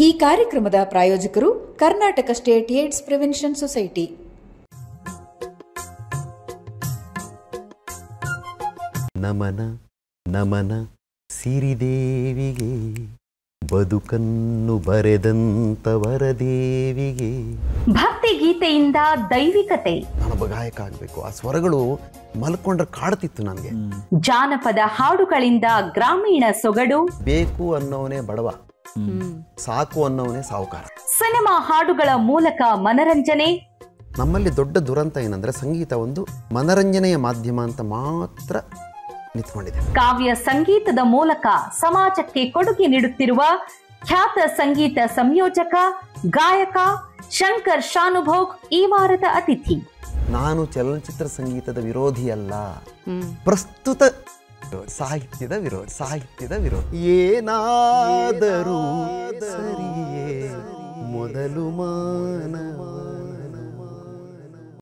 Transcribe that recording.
ಈ ಕಾರ್ಯಕ್ರಮದ ಪ್ರಾಯೋಜಕರು Karnataka state AIDS prevention society. ನಮನ ನಮನ ಸಿರಿದೇವಿಗೆ, ಬದುಕನ್ನು ಬರೆದಂತ ವರದೇವಿಗೆ. ಭಕ್ತಿ ಗೀತೆಯಿಂದ ದೈವಿಕತೆ. ನಾನೊಬ್ಬ ಗಾಯಕ ಆಗ್ಬೇಕು, ಆ ಸ್ವರಗಳು ಮಲ್ಕೊಂಡ್ರೆ ಕಾಡ್ತಿತ್ತು ನನಗೆ. ಜಾನಪದ ಹಾಡುಗಳಿಂದ ಗ್ರಾಮೀಣ ಸೊಗಡು. ಬೇಕು ಅನ್ನೋನೇ ಬಡವ, ಸಾಕು ಅನ್ನೋನೇ ಸಾಹುಕಾರ. ಸಿನಿಮಾ ಹಾಡುಗಳ ಮೂಲಕ ಮನರಂಜನೆ. ನಮ್ಮಲ್ಲಿ ದೊಡ್ಡ ದುರಂತ ಏನಂದ್ರೆ ಸಂಗೀತ ಒಂದು ಮನರಂಜನೆಯ ಮಾಧ್ಯಮ ಅಂತ ಮಾತ್ರ ನಿಂತ್ಕೊಂಡಿದೆ. ಕಾವ್ಯ ಸಂಗೀತದ ಮೂಲಕ ಸಮಾಜಕ್ಕೆ ಕೊಡುಗೆ ನೀಡುತ್ತಿರುವ ಖ್ಯಾತ ಸಂಗೀತ ಸಂಯೋಜಕ ಗಾಯಕ ಶಂಕರ್ ಶಾನುಭೋಗ್ ಈ ವಾರದ ಅತಿಥಿ. ನಾನು ಚಲನಚಿತ್ರ ಸಂಗೀತದ ವಿರೋಧಿ ಅಲ್ಲ, ಪ್ರಸ್ತುತ ಸಾಹಿತ್ಯದ ವಿರೋಧ. ಏನಾದರೂ ಸರಿಯೇ ಮೊದಲು ಮಾನವ